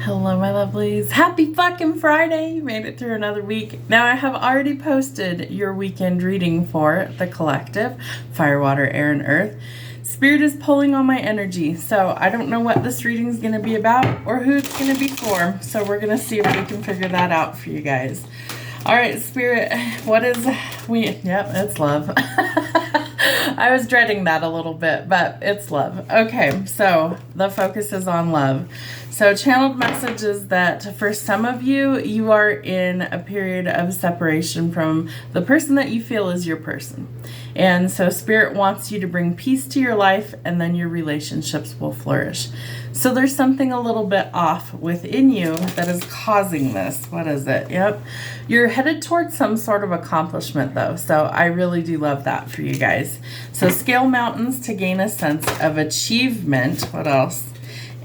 Hello, my lovelies. Happy fucking Friday. You made it through another week. Now, I have already posted your weekend reading for the collective, Fire, Water, Air, and Earth. Spirit is pulling on my energy, so I don't know what this reading is going to be about or who it's going to be for. So we're going to see if we can figure that out for you guys. All right, Spirit, what is Yep, it's love. I was dreading that a little bit, but it's love. Okay, so the focus is on love. So channeled message is that for some of you, you are in a period of separation from the person that you feel is your person. And so Spirit wants you to bring peace to your life, and then your relationships will flourish. So there's something a little bit off within you that is causing this. What is it? Yep. You're headed towards some sort of accomplishment, though. So I really do love that for you guys. So scale mountains to gain a sense of achievement. What else?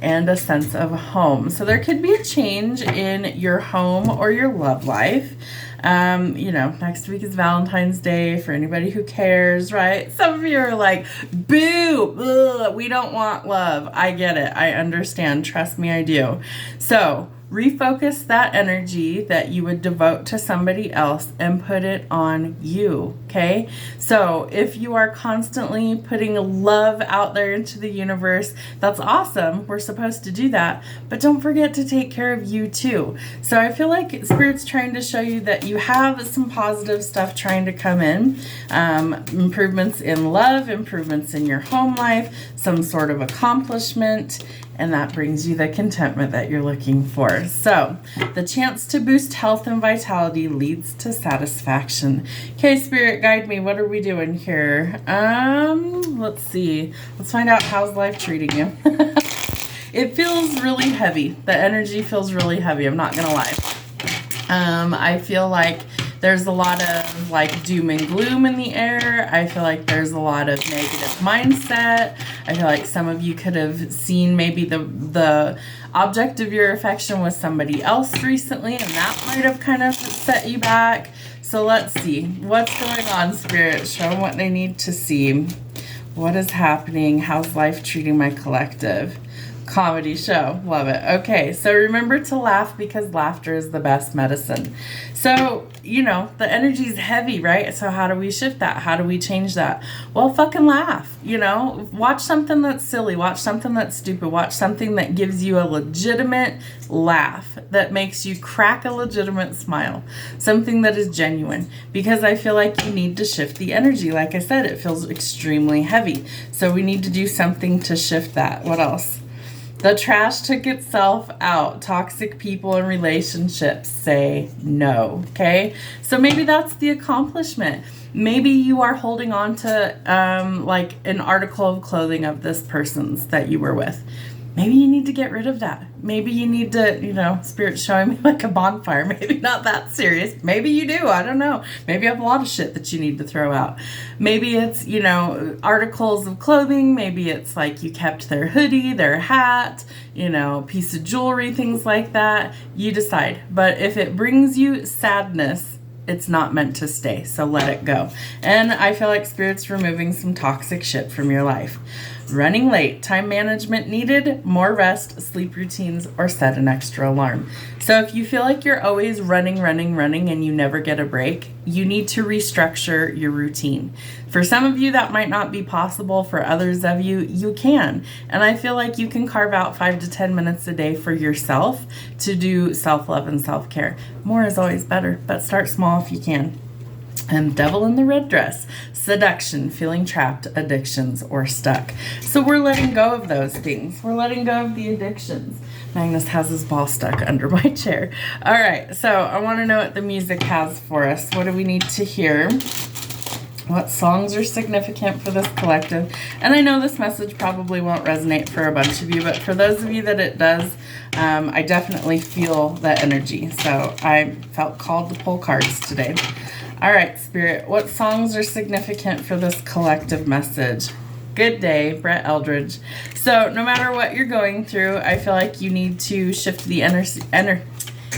And a sense of home. So there could be a change in your home or your love life. Next week is Valentine's Day for anybody who cares, right? Some of you are like, boo, ugh, we don't want love. I get it. I understand. Trust me, I do. So refocus that energy that you would devote to somebody else and put it on you, okay? So if you are constantly putting love out there into the universe, that's awesome. We're supposed to do that. But don't forget to take care of you too. So I feel like Spirit's trying to show you that you have some positive stuff trying to come in. Improvements in love, improvements in your home life, some sort of accomplishment, and that brings you the contentment that you're looking for. So the chance to boost health and vitality leads to satisfaction. Okay, Spirit, guide me. What are we doing here? Let's see. Let's find out how's life treating you. It feels really heavy. The energy feels really heavy. I'm not going to lie. I feel like there's a lot of like doom and gloom in the air. I feel like there's a lot of negative mindset. I feel like some of you could have seen maybe the object of your affection was somebody else recently, and that might have kind of set you back. So let's see. What's going on, Spirit? Show them what they need to see. What is happening? How's life treating my collective? Comedy show. Love it. Okay, so remember to laugh because laughter is the best medicine. So, the energy is heavy, right? So how do we shift that? How do we change that? Well, fucking laugh, Watch something that's silly. Watch something that's stupid. Watch something that gives you a legitimate laugh, that makes you crack a legitimate smile. Something that is genuine. Because I feel like you need to shift the energy. Like I said, it feels extremely heavy. So we need to do something to shift that. What else? The trash took itself out. Toxic people and relationships say no, okay? So maybe that's the accomplishment. Maybe you are holding on to like an article of clothing of this person's that you were with. Maybe you need to get rid of that. Maybe you need to, Spirit showing me like a bonfire. Maybe not that serious. Maybe you do. I don't know. Maybe you have a lot of shit that you need to throw out. Maybe it's, articles of clothing. Maybe it's like you kept their hoodie, their hat, piece of jewelry, things like that. You decide. But if it brings you sadness, it's not meant to stay. So let it go. And I feel like Spirit's removing some toxic shit from your life. Running late, time management needed, more rest, sleep routines, or set an extra alarm. So if you feel like you're always running, and you never get a break, you need to restructure your routine. For some of you, that might not be possible. For others of you, you can. And I feel like you can carve out 5 to 10 minutes a day for yourself to do self-love and self-care. More is always better, but start small if you can. And devil in the red dress, seduction, feeling trapped, addictions, or stuck. So we're letting go of those things. We're letting go of the addictions. Magnus has his ball stuck under my chair. All right, so I want to know what the music has for us. What do we need to hear? What songs are significant for this collective? And I know this message probably won't resonate for a bunch of you, but for those of you that it does, I definitely feel that energy. So I felt called to pull cards today. All right, Spirit, what songs are significant for this collective message? Good day, Brett Eldridge. So no matter what you're going through, I feel like you need to shift the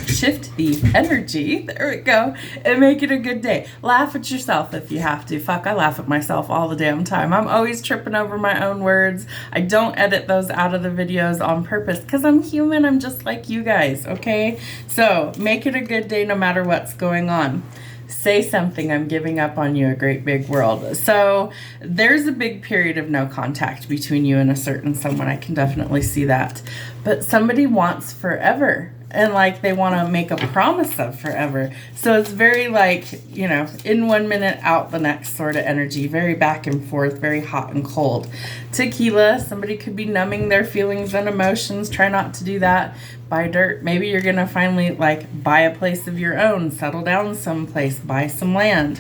shift the energy, there we go, and make it a good day. Laugh at yourself if you have to. Fuck, I laugh at myself all the damn time. I'm always tripping over my own words. I don't edit those out of the videos on purpose because I'm human. I'm just like you guys, okay? So make it a good day no matter what's going on. Say something, I'm giving up on you, a great big world. So there's a big period of no contact between you and a certain someone. I can definitely see that. But somebody wants forever. And like they want to make a promise of forever. So it's very like, you know, in 1 minute, out the next sort of energy. Very back and forth, very hot and cold. Tequila, somebody could be numbing their feelings and emotions. Try not to do that. Buy dirt. Maybe you're going to finally like buy a place of your own. Settle down someplace. Buy some land.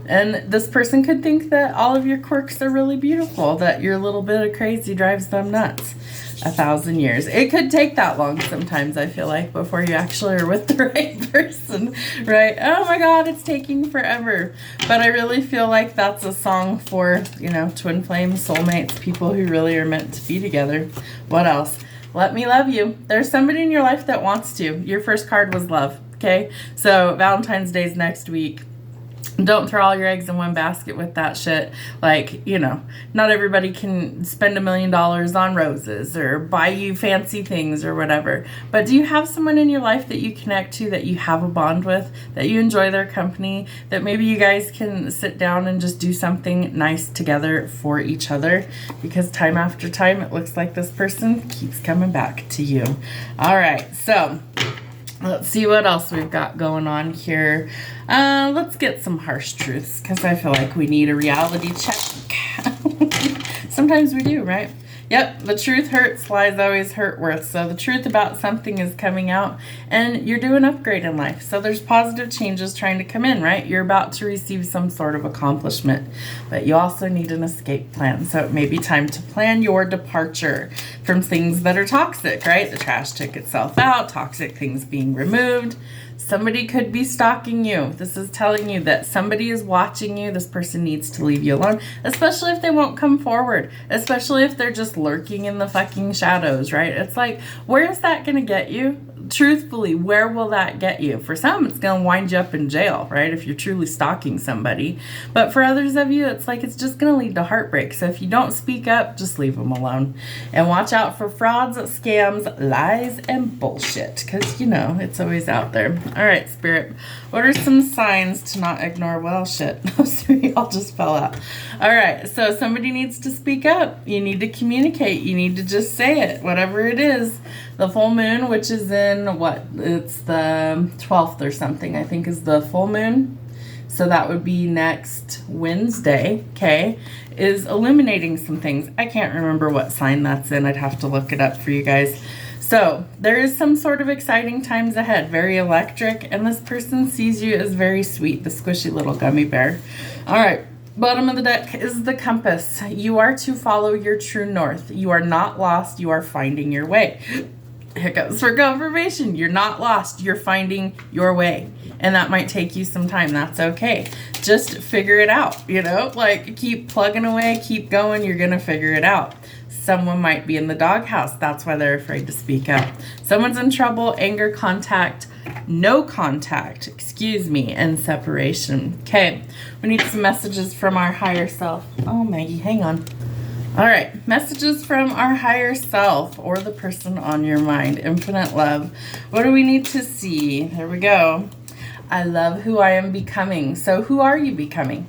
And this person could think that all of your quirks are really beautiful. That your little bit of crazy drives them nuts. 1,000 years. It could take that long sometimes, I feel like, before you actually are with the right person, right? Oh my God, it's taking forever. But I really feel like that's a song for, you know, twin flames, soulmates, people who really are meant to be together. What else? Let me love you. There's somebody in your life that wants to. Your first card was love, okay? So Valentine's Day's next week. Don't throw all your eggs in one basket with that shit. Like, you know, not everybody can spend $1 million on roses or buy you fancy things or whatever. But do you have someone in your life that you connect to, that you have a bond with, that you enjoy their company, that maybe you guys can sit down and just do something nice together for each other? Because time after time, it looks like this person keeps coming back to you. All right, so let's see what else we've got going on here. Let's get some harsh truths, because I feel like we need a reality check. Sometimes we do, right? Yep, the truth hurts, lies always hurt worse. So the truth about something is coming out, and you're doing an upgrade in life. So there's positive changes trying to come in, right? You're about to receive some sort of accomplishment, but you also need an escape plan. So it may be time to plan your departure from things that are toxic, right? The trash took itself out, toxic things being removed. Somebody could be stalking you. This is telling you that somebody is watching you. This person needs to leave you alone, especially if they won't come forward, especially if they're just lurking in the fucking shadows, right? It's like, where is that going to get you? Truthfully, where will that get you? For some, it's going to wind you up in jail, right? If you're truly stalking somebody. But for others of you, it's like it's just going to lead to heartbreak. So if you don't speak up, just leave them alone. And watch out for frauds, scams, lies, and bullshit. Because, you know, it's always out there. All right, Spirit. What are some signs to not ignore? Well, shit. Those three all just fell out. All right, so somebody needs to speak up. You need to communicate. You need to just say it, whatever it is. The full moon, which is in what? It's the 12th or something, I think, is the full moon. So that would be next Wednesday, okay, is illuminating some things. I can't remember what sign that's in. I'd have to look it up for you guys. So there is some sort of exciting times ahead, very electric, and this person sees you as very sweet, the squishy little gummy bear. All right. Bottom of the deck is the compass. You are to follow your true north. You are not lost. You are finding your way. Hiccups for confirmation. You're not lost. You're finding your way. And that might take you some time. That's okay. Just figure it out, you know? Like, keep plugging away, keep going. You're going to figure it out. Someone might be in the doghouse. That's why they're afraid to speak up. Someone's in trouble, anger, contact, no contact, and separation. Okay, we need some messages from our higher self. Oh, Maggie, hang on. All right, messages from our higher self or the person on your mind. Infinite love. What do we need to see? There we go. I love who I am becoming. So who are you becoming?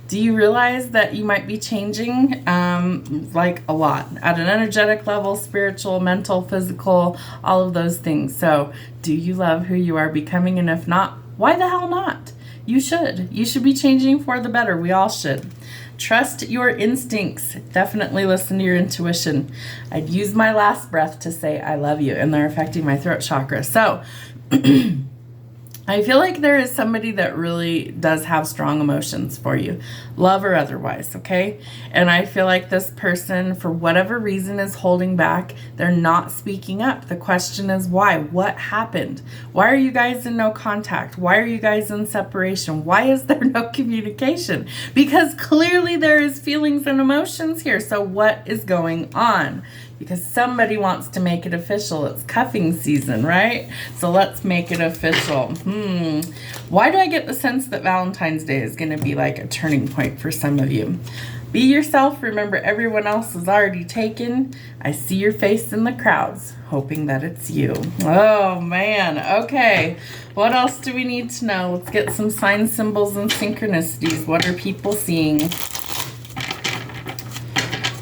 Do you realize that you might be changing like a lot at an energetic level, spiritual, mental, physical, all of those things? So do you love who you are becoming? And if not, why the hell not? You should. You should be changing for the better. We all should. Trust your instincts. Definitely listen to your intuition. I'd use my last breath to say I love you, and they're affecting my throat chakra. So I feel like there is somebody that really does have strong emotions for you, love or otherwise, okay? And I feel like this person, for whatever reason, is holding back. They're not speaking up. The question is why? What happened? Why are you guys in no contact? Why are you guys in separation? Why is there no communication? Because clearly there is feelings and emotions here. So what is going on? because somebody wants to make it official. It's cuffing season, right? So let's make it official. Why do I get the sense that Valentine's Day is going to be like a turning point for some of you? Be yourself. Remember, everyone else is already taken. I see your face in the crowds, hoping that it's you. Oh, man. Okay. What else do we need to know? Let's get some signs, symbols, and synchronicities. What are people seeing?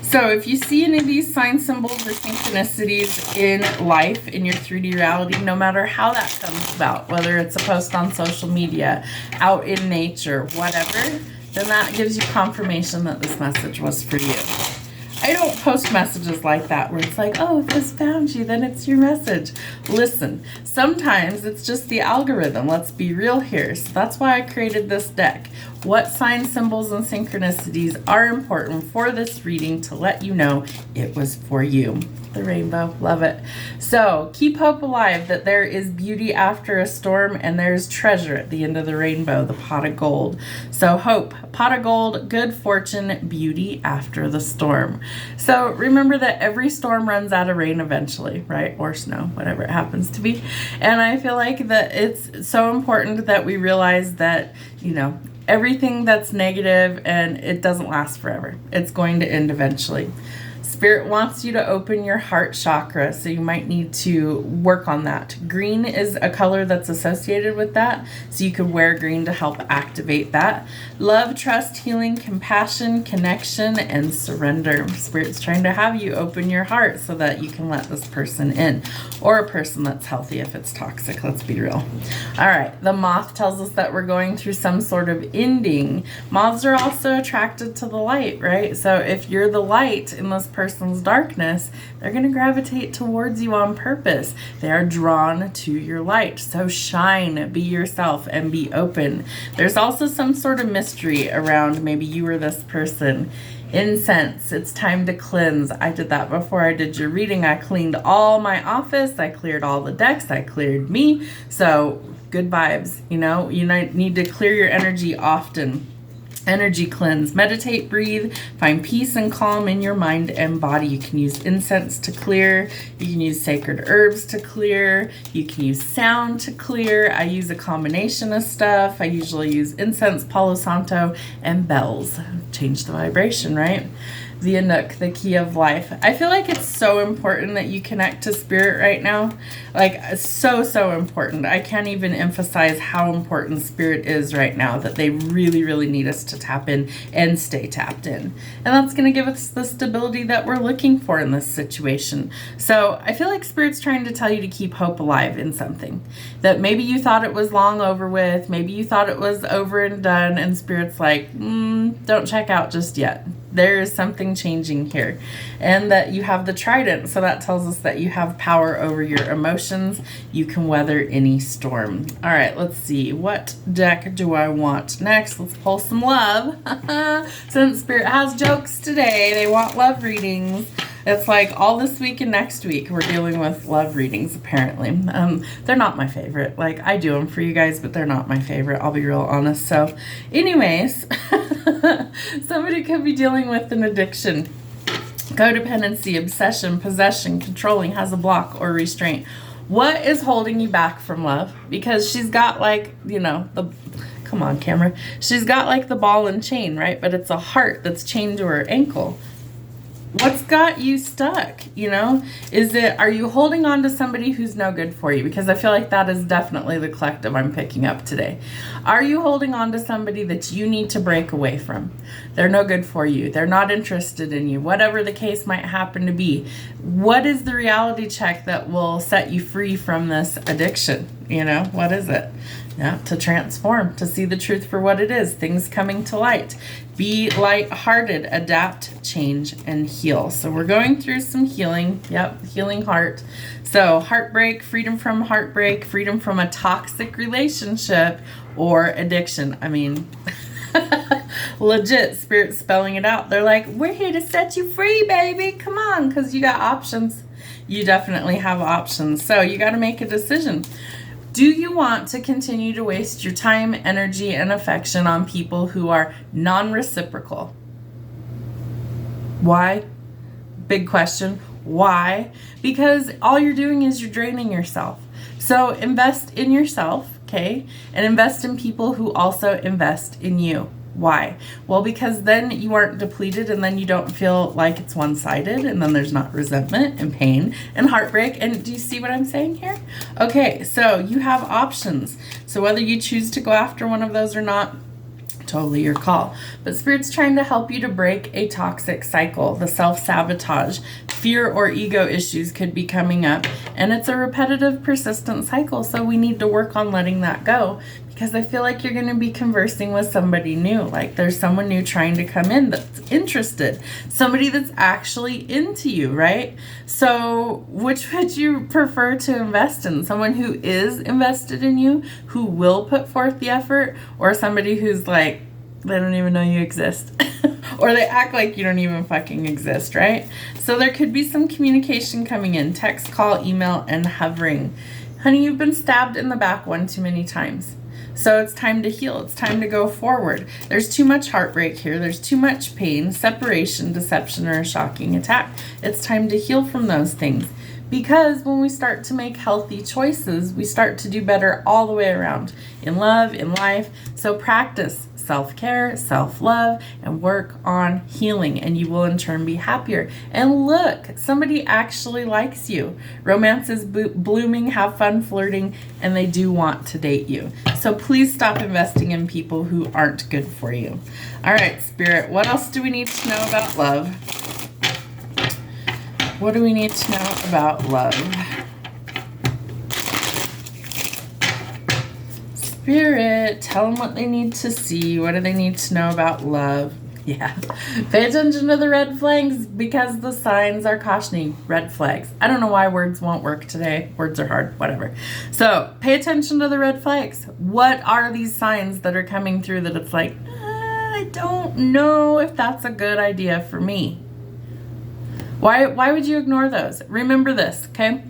So if you see any of these signs, symbols, or synchronicities in life, in your 3D reality, no matter how that comes about, whether it's a post on social media, out in nature, whatever, then that gives you confirmation that this message was for you. I don't post messages like that where it's like, oh, if this found you, then it's your message. Listen, sometimes it's just the algorithm. Let's be real here. So that's why I created this deck. What signs, symbols, and synchronicities are important for this reading to let you know it was for you. The rainbow, love it. So keep hope alive that there is beauty after a storm and there's treasure at the end of the rainbow, the pot of gold. So hope, pot of gold, good fortune, beauty after the storm. So remember that every storm runs out of rain eventually, right? Or snow, whatever it happens to be. And I feel like that it's so important that we realize that, you know, everything that's negative and it doesn't last forever. It's going to end eventually. Spirit wants you to open your heart chakra, so you might need to work on that. Green is a color that's associated with that, so you could wear green to help activate that. Love, trust, healing, compassion, connection, and surrender. Spirit's trying to have you open your heart so that you can let this person in, or a person that's healthy if it's toxic. Let's be real. All right, the moth tells us that we're going through some sort of ending. Moths are also attracted to the light, right? So if you're the light in this person's darkness, they're going to gravitate towards you on purpose. They are drawn to your light. So shine, be yourself, and be open. There's also some sort of mystery around maybe you or this person. Incense, it's time to cleanse. I did that before I did your reading. I cleaned all my office. I cleared all the decks. I cleared me. So good vibes, you know, you need to clear your energy often. Energy cleanse, meditate, breathe, find peace and calm in your mind and body. You can use incense to clear. You can use sacred herbs to clear. You can use sound to clear. I use a combination of stuff. I usually use incense, Palo Santo, and bells. Change the vibration, right? The Anouk, the key of life. I feel like it's so important that you connect to spirit right now. Like, so important. I can't even emphasize how important spirit is right now, that they really need us to tap in and stay tapped in. And that's going to give us the stability that we're looking for in this situation. So I feel like spirit's trying to tell you to keep hope alive in something. That maybe you thought it was long over with, maybe you thought it was over and done, and spirit's like, don't check out just yet. There is something changing here. And that you have the trident, so that tells us that you have power over your emotions. You can weather any storm. All right, let's see. What deck do I want next? Let's pull some love. Since Spirit has jokes today, they want love readings. It's like all this week and next week we're dealing with love readings, apparently. They're not my favorite. Like, I do them for you guys, but they're not my favorite. I'll be real honest. So anyways, somebody could be dealing with an addiction, codependency, obsession, possession, controlling, has a block or restraint. What is holding you back from love? Because she's got, like, you know, come on, camera. She's got like the ball and chain, right? But it's a heart that's chained to her ankle. What's got you stuck? You know, are you holding on to somebody who's no good for you? Because I feel like that is definitely the collective I'm picking up today. Are you holding on to somebody that you need to break away from? They're no good for you. They're not interested in you. Whatever the case might happen to be. What is the reality check that will set you free from this addiction? You know, what is it? Yeah, to transform, to see the truth for what it is, things coming to light. Be light-hearted, adapt, change, and heal. So we're going through some healing. Yep, healing heart. So heartbreak, freedom from heartbreak, freedom from a toxic relationship or addiction. I mean, legit, Spirit spelling it out. They're like, we're here to set you free, baby. Come on, because you got options. You definitely have options. So you got to make a decision. Do you want to continue to waste your time, energy, and affection on people who are non-reciprocal? Why? Big question. Why? Because all you're doing is you're draining yourself. So invest in yourself, okay? And invest in people who also invest in you. Why? Well, because then you aren't depleted, and then you don't feel like it's one-sided, and then there's not resentment and pain and heartbreak. And do you see what I'm saying here? Okay, so you have options. So whether you choose to go after one of those or not, totally your call. But Spirit's trying to help you to break a toxic cycle. The self-sabotage, fear or ego issues could be coming up, and it's a repetitive, persistent cycle. So we need to work on letting that go, because I feel like you're going to be conversing with somebody new. Like there's someone new trying to come in that's interested. Somebody that's actually into you, right? So which would you prefer to invest in? Someone who is invested in you, who will put forth the effort, or somebody who's like, they don't even know you exist. Or they act like you don't even fucking exist, right? So there could be some communication coming in. Text, call, email, and hovering. Honey, you've been stabbed in the back one too many times. So it's time to heal. It's time to go forward. There's too much heartbreak here. There's too much pain, separation, deception, or a shocking attack. It's time to heal from those things. Because when we start to make healthy choices, we start to do better all the way around. In love, in life. So practice self-care, self-love, and work on healing, and you will in turn be happier. And look, somebody actually likes you. Romance is blooming, have fun flirting, and they do want to date you. So please stop investing in people who aren't good for you. All right, Spirit, what else do we need to know about love? What do we need to know about love? Spirit, tell them what they need to see. What do they need to know about love? Yeah. Pay attention to the red flags, because the signs are cautioning. Red flags. I don't know why words won't work today. Words are hard. Whatever. So pay attention to the red flags. What are these signs that are coming through that it's like, I don't know if that's a good idea for me? Why would you ignore those? Remember this, okay?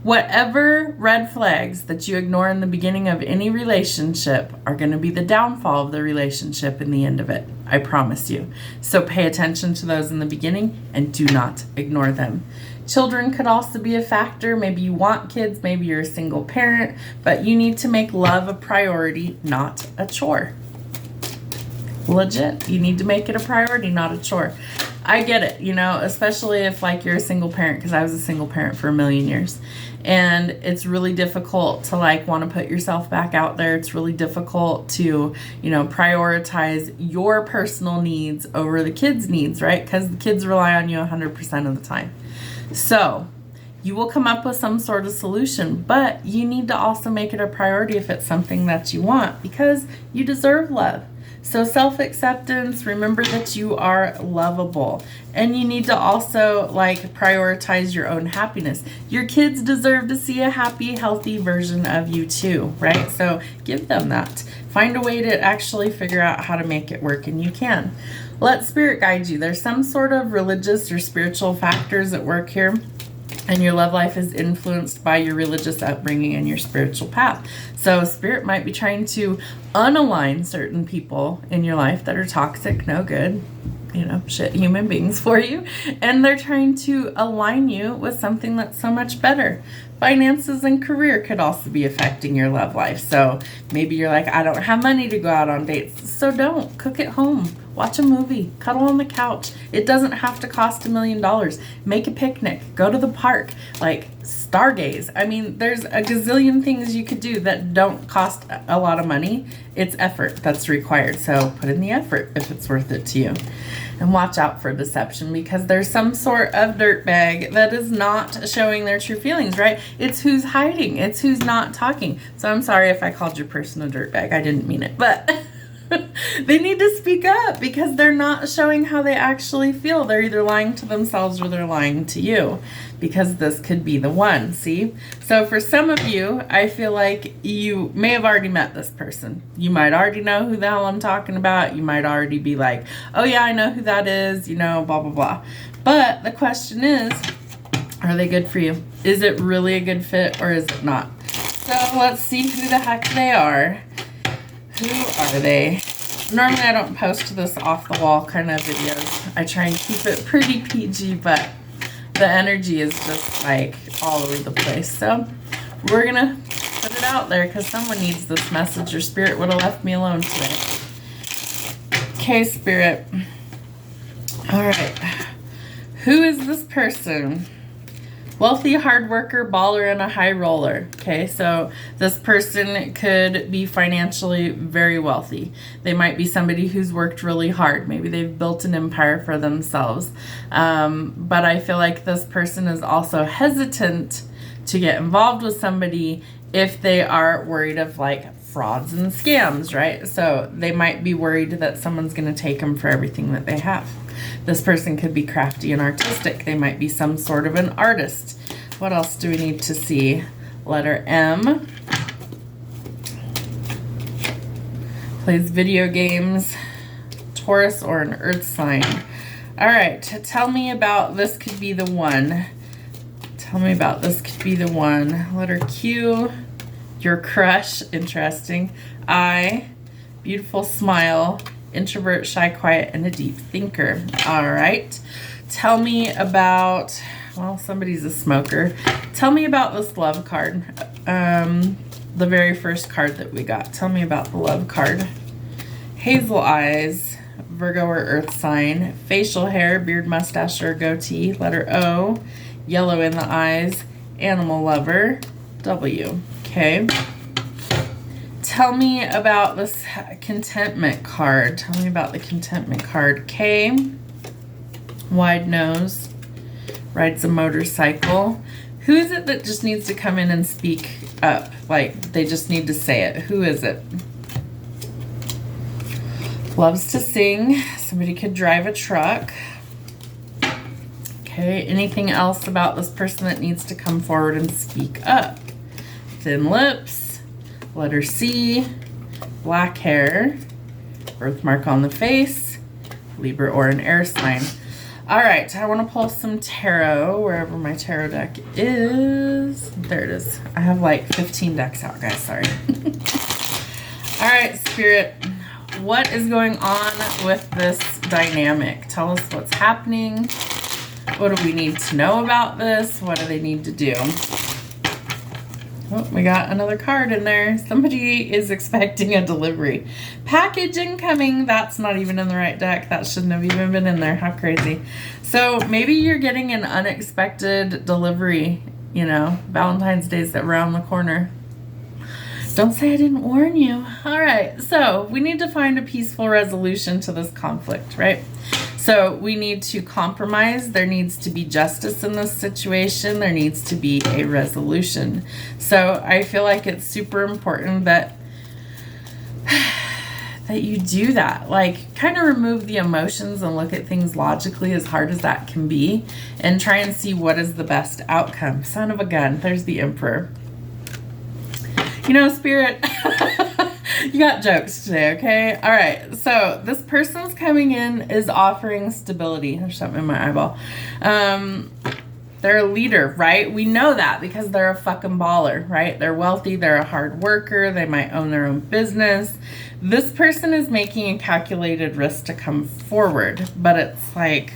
Whatever red flags that you ignore in the beginning of any relationship are going to be the downfall of the relationship in the end of it. I promise you. So pay attention to those in the beginning and do not ignore them. Children could also be a factor. Maybe you want kids, maybe you're a single parent, but you need to make love a priority, not a chore. Legit. You need to make it a priority, not a chore. I get it, you know, especially if like you're a single parent, because I was a single parent for a million years. And it's really difficult to like want to put yourself back out there. It's really difficult to, you know, prioritize your personal needs over the kids' needs, right? Because the kids rely on you 100% of the time. So you will come up with some sort of solution, but you need to also make it a priority if it's something that you want, because you deserve love. So self-acceptance, remember that you are lovable, and you need to also like prioritize your own happiness. Your kids deserve to see a happy, healthy version of you too, right? So give them that. Find a way to actually figure out how to make it work, and you can. Let Spirit guide you. There's some sort of religious or spiritual factors at work here, and your love life is influenced by your religious upbringing and your spiritual path. So Spirit might be trying to unalign certain people in your life that are toxic, no good, you know, shit human beings for you. And they're trying to align you with something that's so much better. Finances and career could also be affecting your love life. So maybe you're like, I don't have money to go out on dates. So don't. Cook at home. Watch a movie. Cuddle on the couch. It doesn't have to cost $1 million. Make a picnic. Go to the park. Like stargaze. I mean, there's a gazillion things you could do that don't cost a lot of money. It's effort that's required. So put in the effort if it's worth it to you. And watch out for deception, because there's some sort of dirtbag that is not showing their true feelings, right? It's who's hiding. It's who's not talking. So I'm sorry if I called your person a dirtbag. I didn't mean it, but they need to speak up, because they're not showing how they actually feel. They're either lying to themselves or they're lying to you, because this could be the one, see? So for some of you, I feel like you may have already met this person. You might already know who the hell I'm talking about. You might already be like, oh yeah, I know who that is, you know, blah, blah, blah. But the question is, are they good for you? Is it really a good fit, or is it not? So let's see who the heck they are. Who are they? Normally I don't post this off the wall kind of videos. I try and keep it pretty PG, but The energy is just like all over the place. So we're going to put it out there because someone needs this message, or Spirit would have left me alone today. Okay, Spirit. All right. Who is this person? Wealthy, hard worker, baller, and a high roller. Okay, so this person could be financially very wealthy. They might be somebody who's worked really hard. Maybe they've built an empire for themselves. But I feel like this person is also hesitant to get involved with somebody if they are worried of like frauds and scams, right? So they might be worried that someone's going to take them for everything that they have. This person could be crafty and artistic. They might be some sort of an artist. What else do we need to see? Letter M. Plays video games. Taurus or an earth sign. All right, tell me about this could be the one. Tell me about this could be the one. Letter Q. Your crush. Interesting. I. Beautiful smile. Introvert, shy, quiet, and a deep thinker. All right. Tell me about, well, somebody's a smoker. Tell me about this love card. The very first card that we got. Tell me about the love card. Hazel eyes, Virgo or earth sign, facial hair, beard, mustache, or goatee. Letter O, yellow in the eyes, animal lover. W. Okay. Tell me about this contentment card. Tell me about the contentment card. K, wide nose, rides a motorcycle. Who is it that just needs to come in and speak up? Like, they just need to say it. Who is it? Loves to sing. Somebody could drive a truck. Okay, anything else about this person that needs to come forward and speak up? Thin lips. Letter C, black hair, birthmark on the face, Libra or an air sign. All right, I want to pull some tarot wherever my tarot deck is. There it is. I have like 15 decks out, guys. Sorry. All right, Spirit, what is going on with this dynamic? Tell us what's happening. What do we need to know about this? What do they need to do? Oh, we got another card in there. Somebody is expecting a delivery. Package incoming. That's not even in the right deck. That shouldn't have even been in there. How crazy. So maybe you're getting an unexpected delivery. You know, Valentine's Day's around the corner. Don't say I didn't warn you. All right. So we need to find a peaceful resolution to this conflict, right? So we need to compromise. There needs to be justice in this situation. There needs to be a resolution. So I feel like it's super important that you do that. Like, kind of remove the emotions and look at things logically, as hard as that can be, and try and see what is the best outcome. Son of a gun. There's the Emperor. You know, Spirit, you got jokes today, okay? All right, so this person's coming in is offering stability. There's something in my eyeball. They're a leader, right? We know that because they're a fucking baller, right? They're wealthy, they're a hard worker, they might own their own business. This person is making a calculated risk to come forward, but it's like,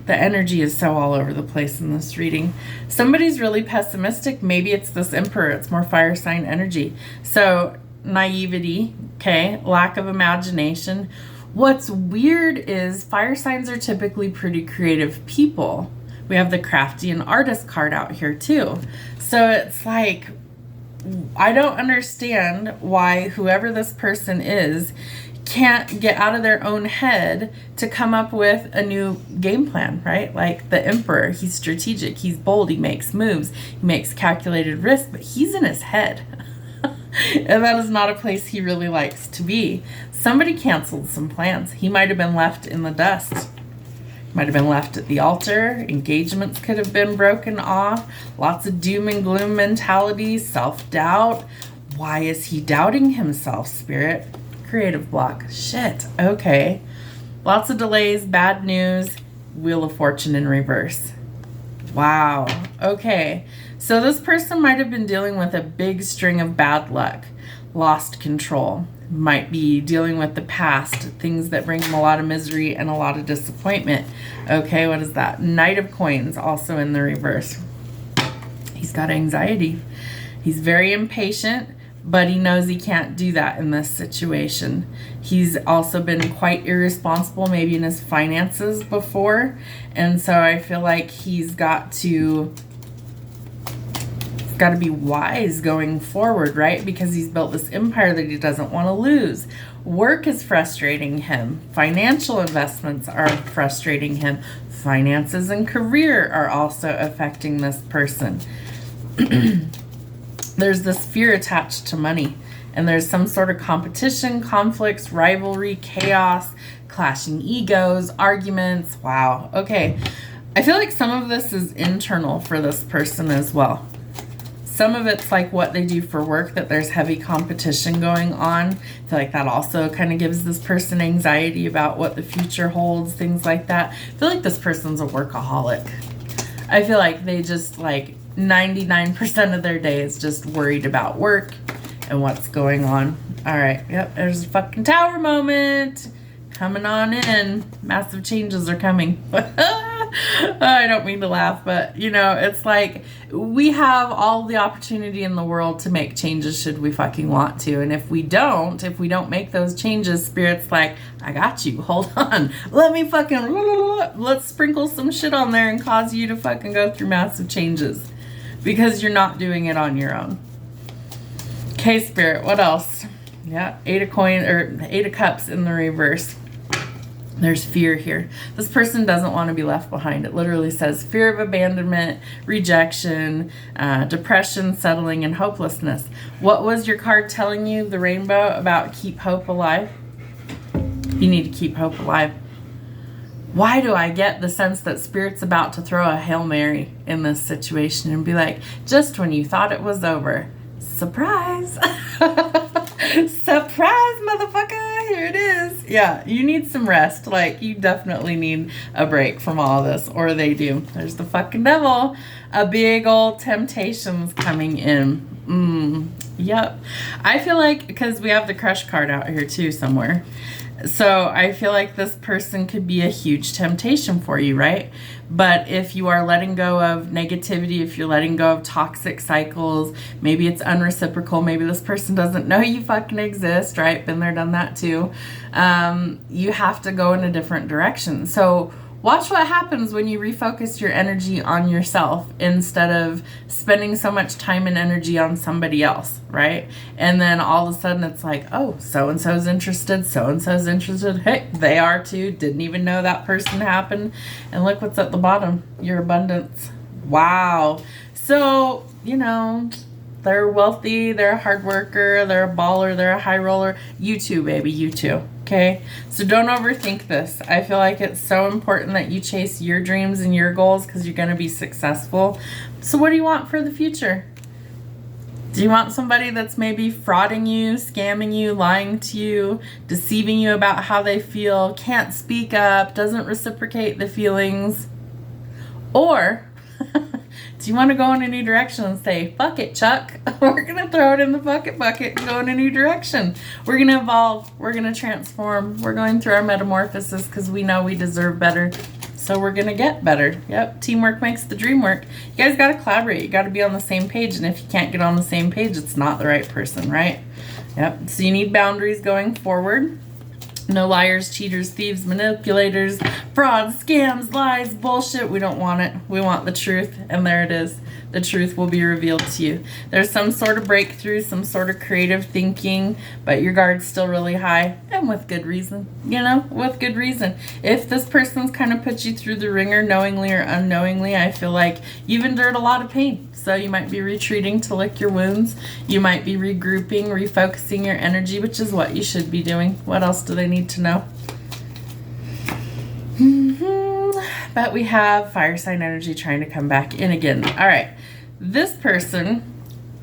the energy is so all over the place in this reading. Somebody's really pessimistic. Maybe it's this Emperor. It's more fire sign energy. So naivety, okay, lack of imagination. What's weird is fire signs are typically pretty creative people. We have the crafty and artist card out here too. So it's like, I don't understand why whoever this person is can't get out of their own head to come up with a new game plan, right? Like the Emperor, he's strategic, he's bold, he makes moves, he makes calculated risks, but he's in his head. And that is not a place he really likes to be. Somebody canceled some plans. He might have been left in the dust. Might have been left at the altar. Engagements could have been broken off. Lots of doom and gloom mentality, self-doubt. Why is he doubting himself, Spirit? Creative block. Shit. Okay. Lots of delays, bad news, Wheel of Fortune in reverse. Wow. Okay. So this person might have been dealing with a big string of bad luck, lost control, Might be dealing with the past, things that bring him a lot of misery and a lot of disappointment. Okay, what is that? Knight of Coins, also in the reverse. He's got anxiety. He's very impatient, but he knows he can't do that in this situation. He's also been quite irresponsible, maybe in his finances before. And so I feel like he's got to be wise going forward, right? Because he's built this empire that he doesn't want to lose. Work is frustrating him. Financial investments are frustrating him. Finances and career are also affecting this person. There's this fear attached to money, and there's some sort of competition, conflicts, rivalry, chaos, clashing egos, arguments. Wow. Okay. I feel like some of this is internal for this person as well. Some of it's like what they do for work, that there's heavy competition going on. I feel like that also kind of gives this person anxiety about what the future holds, things like that. I feel like this person's a workaholic. I feel like they just like 99% of their day is just worried about work and what's going on. All right. Yep. There's a fucking tower moment coming on in. Massive changes are coming. I don't mean to laugh, but you know, it's like we have all the opportunity in the world to make changes should we fucking want to. And if we don't make those changes, Spirit's like, I got you. Hold on. Let's sprinkle some shit on there and cause you to fucking go through massive changes because you're not doing it on your own. Okay, Spirit, what else? Yeah, Eight of Cups in the reverse. There's fear here. This person doesn't want to be left behind. It literally says fear of abandonment, rejection, depression, settling, and hopelessness. What was your card telling you, the rainbow, about keep hope alive? You need to keep hope alive. Why do I get the sense that Spirit's about to throw a Hail Mary in this situation and be like, just when you thought it was over, surprise. Surprise, motherfucker. Here it is. Yeah, you need some rest. Like, you definitely need a break from all this, or they do. There's the fucking devil. A big old temptation's coming in. Yep. I feel like, because we have the crush card out here too somewhere. So I feel like this person could be a huge temptation for you, right? But if you are letting go of negativity, if you're letting go of toxic cycles, maybe it's unreciprocal, maybe this person doesn't know you fucking exist, right? Been there, done that too. You have to go in a different direction. So watch what happens when you refocus your energy on yourself instead of spending so much time and energy on somebody else, right? And then all of a sudden it's like, oh, so-and-so's interested, so-and-so's interested. Hey, they are too. Didn't even know that person happened. And look what's at the bottom, your abundance. Wow. So, you know, they're wealthy, they're a hard worker, they're a baller, they're a high roller. You too, baby, you too. Okay, so don't overthink this. I feel like it's so important that you chase your dreams and your goals because you're going to be successful. So what do you want for the future? Do you want somebody that's maybe frauding you, scamming you, lying to you, deceiving you about how they feel, can't speak up, doesn't reciprocate the feelings? Or do you want to go in a new direction and say, fuck it, Chuck. We're going to throw it in the bucket and go in a new direction. We're going to evolve. We're going to transform. We're going through our metamorphosis because we know we deserve better. So we're going to get better. Yep. Teamwork makes the dream work. You guys got to collaborate. You got to be on the same page. And if you can't get on the same page, it's not the right person, right? Yep. So you need boundaries going forward. No liars, cheaters, thieves, manipulators, frauds, scams, lies, bullshit. We don't want it. We want the truth. And there it is. The truth will be revealed to you. There's some sort of breakthrough, some sort of creative thinking, but your guard's still really high. And with good reason. You know, with good reason. If this person's kind of put you through the ringer, knowingly or unknowingly, I feel like you've endured a lot of pain. So you might be retreating to lick your wounds. You might be regrouping, refocusing your energy, which is what you should be doing. What else do they need to know? But we have fire sign energy trying to come back in again. All right. This person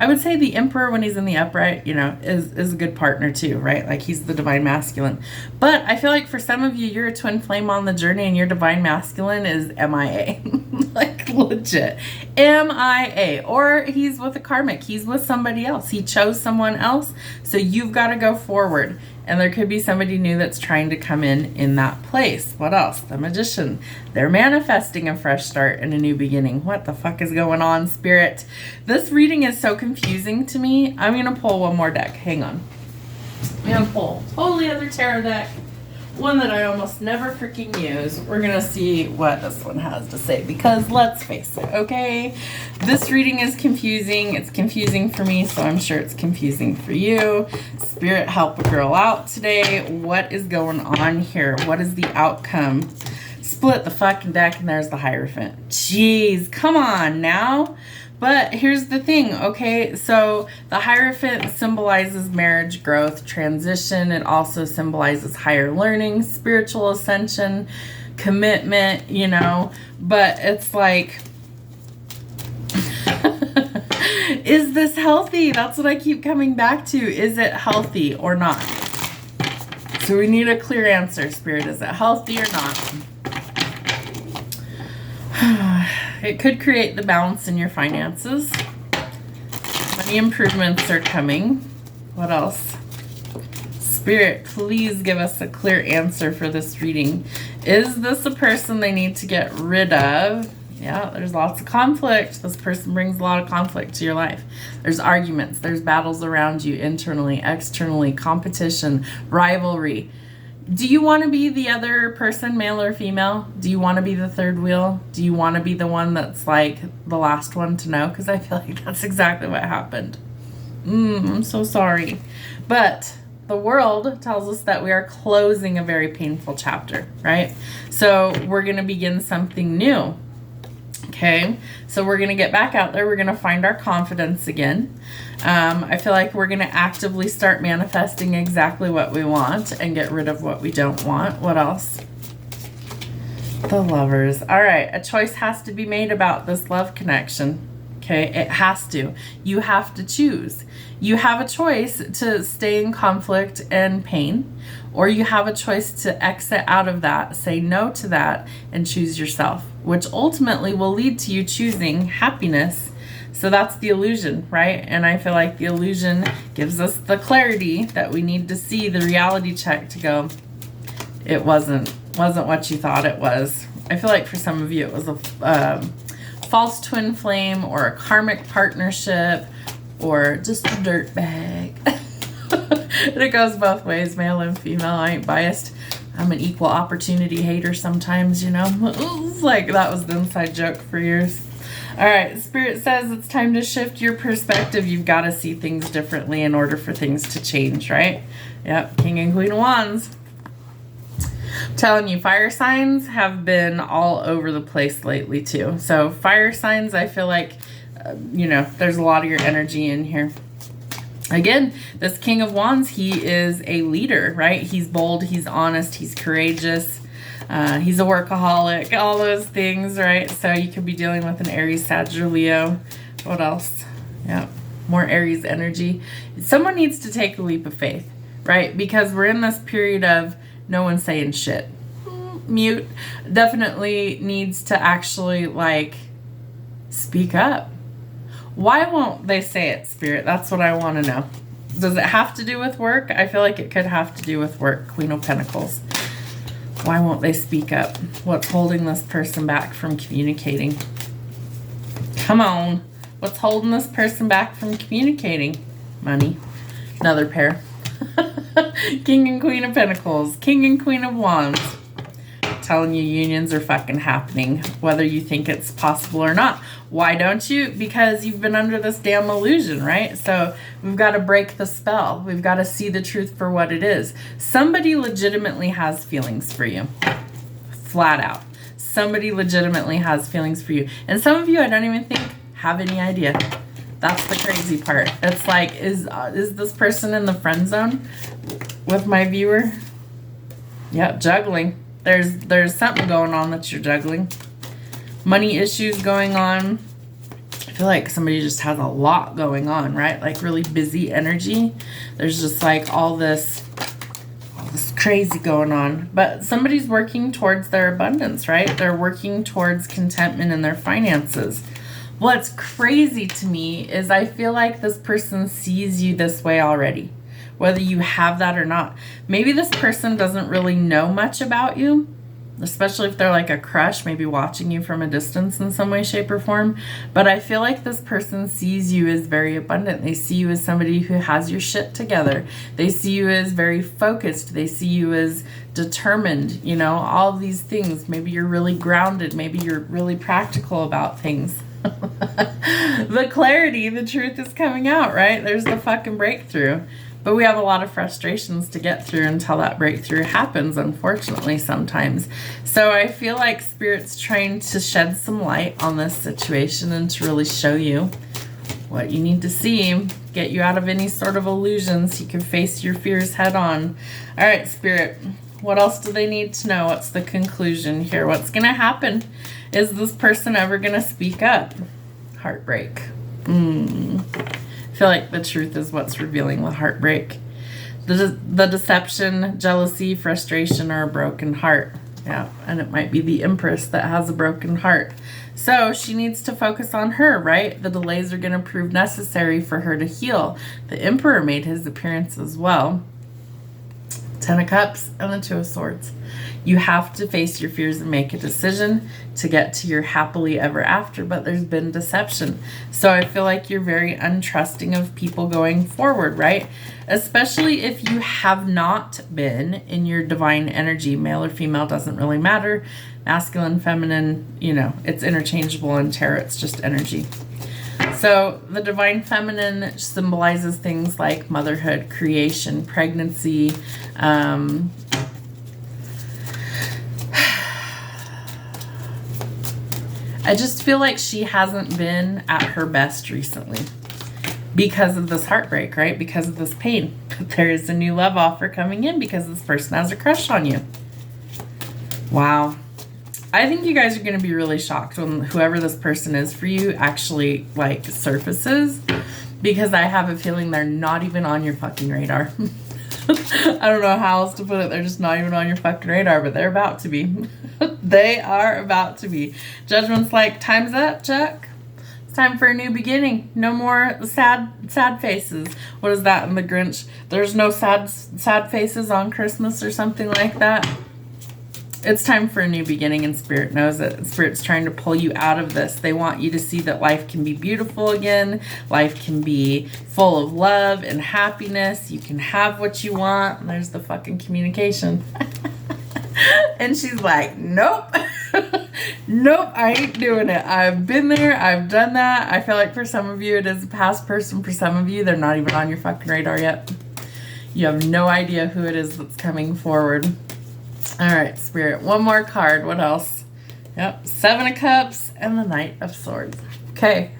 I would say the Emperor, when he's in the upright, you know, is a good partner too, right? Like he's the divine masculine. But I feel like for some of you, you're a twin flame on the journey and your divine masculine is MIA. Like legit. MIA. Or he's with a karmic. He's with somebody else. He chose someone else. So you've got to go forward. And there could be somebody new that's trying to come in that place. What else? The Magician. They're manifesting a fresh start and a new beginning. What the fuck is going on, Spirit? This reading is so confusing to me. I'm going to pull one more deck. Hang on. I'm going to pull totally other tarot deck. One that I almost never freaking use. We're going to see what this one has to say. Because let's face it, okay? This reading is confusing. It's confusing for me, so I'm sure it's confusing for you. Spirit, help a girl out today. What is going on here? What is the outcome? Split the fucking deck and there's the Hierophant. Jeez, come on now. But here's the thing, okay? So the Hierophant symbolizes marriage, growth, transition. It also symbolizes higher learning, spiritual ascension, commitment, you know. But it's like, is this healthy? That's what I keep coming back to. Is it healthy or not? So we need a clear answer, Spirit. Is it healthy or not? It could create the balance in your finances. Money improvements are coming. What else? Spirit, please give us a clear answer for this reading. Is this a person they need to get rid of? Yeah, there's lots of conflict. This person brings a lot of conflict to your life. There's arguments. There's battles around you, internally, externally, competition, rivalry. Do you want to be the other person, male or female? Do you want to be the third wheel? Do you want to be the one that's like the last one to know? Because I feel like that's exactly what happened. I'm so sorry. But the world tells us that we are closing a very painful chapter, right? So we're going to begin something new. Okay, so we're going to get back out there. We're going to find our confidence again. I feel like we're going to actively start manifesting exactly what we want and get rid of what we don't want. What else? The Lovers. All right, a choice has to be made about this love connection. Okay, it has to. You have to choose. You have a choice to stay in conflict and pain, or you have a choice to exit out of that, say no to that, and choose yourself, which ultimately will lead to you choosing happiness. So that's the illusion, right? And I feel like the illusion gives us the clarity that we need to see, the reality check to go, it wasn't what you thought it was. I feel like for some of you it was a false twin flame or a karmic partnership or just a dirt bag. And it goes both ways, male and female. I ain't biased. I'm an equal opportunity hater sometimes, you know. It's like that was the inside joke for years. All right, Spirit says it's time to shift your perspective. You've got to see things differently in order for things to change, right? Yep, King and Queen of Wands. I'm telling you, fire signs have been all over the place lately too. So fire signs, I feel like, you know, there's a lot of your energy in here. Again, this King of Wands, he is a leader, right? He's bold, he's honest, he's courageous. He's a workaholic, all those things, right? So you could be dealing with an Aries, Sag, or Leo. What else? Yeah, more Aries energy. Someone needs to take a leap of faith, right? Because we're in this period of no one saying shit. Mute definitely needs to actually, like, speak up. Why won't they say it, Spirit? That's what I want to know. Does it have to do with work? I feel like it could have to do with work. Queen of Pentacles. Why won't they speak up? What's holding this person back from communicating? Come on. What's holding this person back from communicating? Money. Another pair. King and Queen of Pentacles. King and Queen of Wands. Telling you unions are fucking happening, whether you think it's possible or not. Why don't you? Because you've been under this damn illusion, right? So we've got to break the spell. We've got to see the truth for what it is. Somebody legitimately has feelings for you. Flat out. Somebody legitimately has feelings for you. And some of you, I don't even think have any idea. That's the crazy part. It's like, is this person in the friend zone with my viewer? Yep, juggling. There's something going on that you're juggling. Money issues going on. feel like somebody just has a lot going on, right? Like really busy energy. There's just like all this crazy going on. But somebody's working towards their abundance, right? They're working towards contentment in their finances. What's crazy to me is I feel like this person sees you this way already, whether you have that or not. Maybe this person doesn't really know much about you, especially if they're like a crush, maybe watching you from a distance in some way, shape, or form. But I feel like this person sees you as very abundant. They see you as somebody who has your shit together. They see you as very focused. They see you as determined, you know, all of these things. Maybe you're really grounded. Maybe you're really practical about things. The clarity, the truth is coming out, right? There's the fucking breakthrough. But we have a lot of frustrations to get through until that breakthrough happens, unfortunately, sometimes. So I feel like Spirit's trying to shed some light on this situation and to really show you what you need to see, get you out of any sort of illusions. You can face your fears head on. All right, Spirit, what else do they need to know? What's the conclusion here? What's going to happen? Is this person ever going to speak up? Heartbreak. I feel like the truth is what's revealing the heartbreak. The deception, jealousy, frustration, or a broken heart. Yeah, and it might be the Empress that has a broken heart. So she needs to focus on her, right? The delays are going to prove necessary for her to heal. The Emperor made his appearance as well. 10 of Cups and the 2 of Swords. You have to face your fears and make a decision to get to your happily ever after, but there's been deception. So I feel like you're very untrusting of people going forward, right? Especially if you have not been in your divine energy. Male or female doesn't really matter. Masculine, feminine, you know, it's interchangeable in tarot. It's just energy. So the divine feminine symbolizes things like motherhood, creation, pregnancy, I just feel like she hasn't been at her best recently because of this heartbreak, right? Because of this pain. But there is a new love offer coming in because this person has a crush on you. Wow. I think you guys are going to be really shocked when whoever this person is for you actually like surfaces, because I have a feeling they're not even on your fucking radar. I don't know how else to put it. They're just not even on your fucking radar, but they're about to be. They are about to be. Judgment's like, time's up, Chuck. It's time for a new beginning. No more sad faces. What is that in the Grinch? There's no sad faces on Christmas or something like that. It's time for a new beginning, and Spirit knows it. Spirit's trying to pull you out of this. They want you to see that life can be beautiful again. Life can be full of love and happiness. You can have what you want. And there's the fucking communication. And she's like, nope. Nope, I ain't doing it. I've been there. I've done that. I feel like for some of you, it is a past person. For some of you, they're not even on your fucking radar yet. You have no idea who it is that's coming forward. All right, Spirit. One more card. What else? Yep. 7 of Cups and the Knight of Swords. Okay.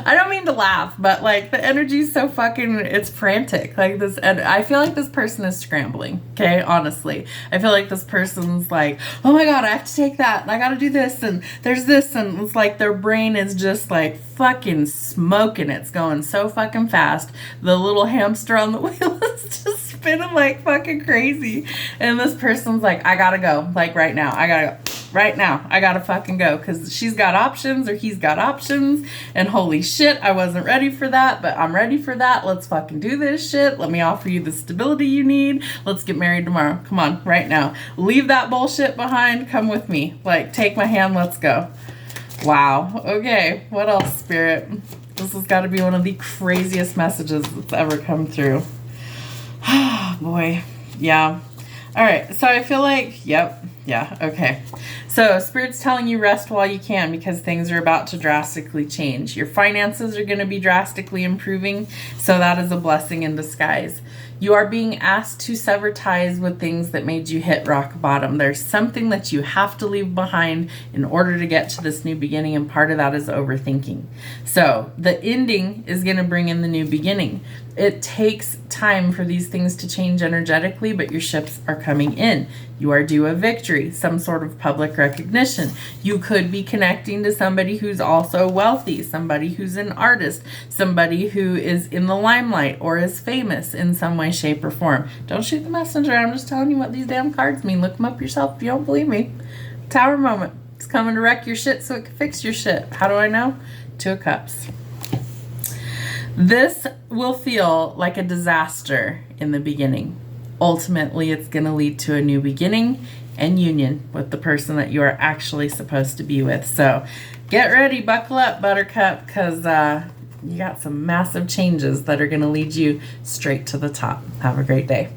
I don't mean to laugh, but like the energy is so fucking, it's frantic. Like this, and I feel like this person is scrambling. Okay, honestly, I feel like this person's like, oh my god, I have to take that, and I gotta do this, and there's this, and it's like their brain is just like fucking smoking. It's going so fucking fast. The little hamster on the wheel is just spinning like fucking crazy, and this person's like, I gotta go, like right now. I gotta go. Right now, I gotta fucking go, because she's got options or he's got options, and holy shit, I wasn't ready for that, but I'm ready for that. Let's fucking do this shit. Let me offer you the stability you need. Let's get married tomorrow. Come on, right now. Leave that bullshit behind. Come with me. Like, take my hand. Let's go. Wow. Okay, what else, Spirit? This has got to be one of the craziest messages that's ever come through. Oh, boy. Yeah. All right, so I feel like, yep, yeah, okay. So Spirit's telling you rest while you can, because things are about to drastically change. Your finances are going to be drastically improving, so that is a blessing in disguise. You are being asked to sever ties with things that made you hit rock bottom. There's something that you have to leave behind in order to get to this new beginning, and part of that is overthinking. So the ending is going to bring in the new beginning. It takes time. time for these things to change energetically, but your ships are coming in. You are due a victory, some sort of public recognition. You could be connecting to somebody who's also wealthy, somebody who's an artist, somebody who is in the limelight or is famous in some way, shape, or form. Don't shoot the messenger. I'm just telling you what these damn cards mean. Look them up yourself if you don't believe me. Tower moment. It's coming to wreck your shit so it can fix your shit. How do I know? Two of Cups. This will feel like a disaster in the beginning. Ultimately, it's going to lead to a new beginning and union with the person that you are actually supposed to be with. So get ready, buckle up, Buttercup, because you got some massive changes that are going to lead you straight to the top. Have a great day.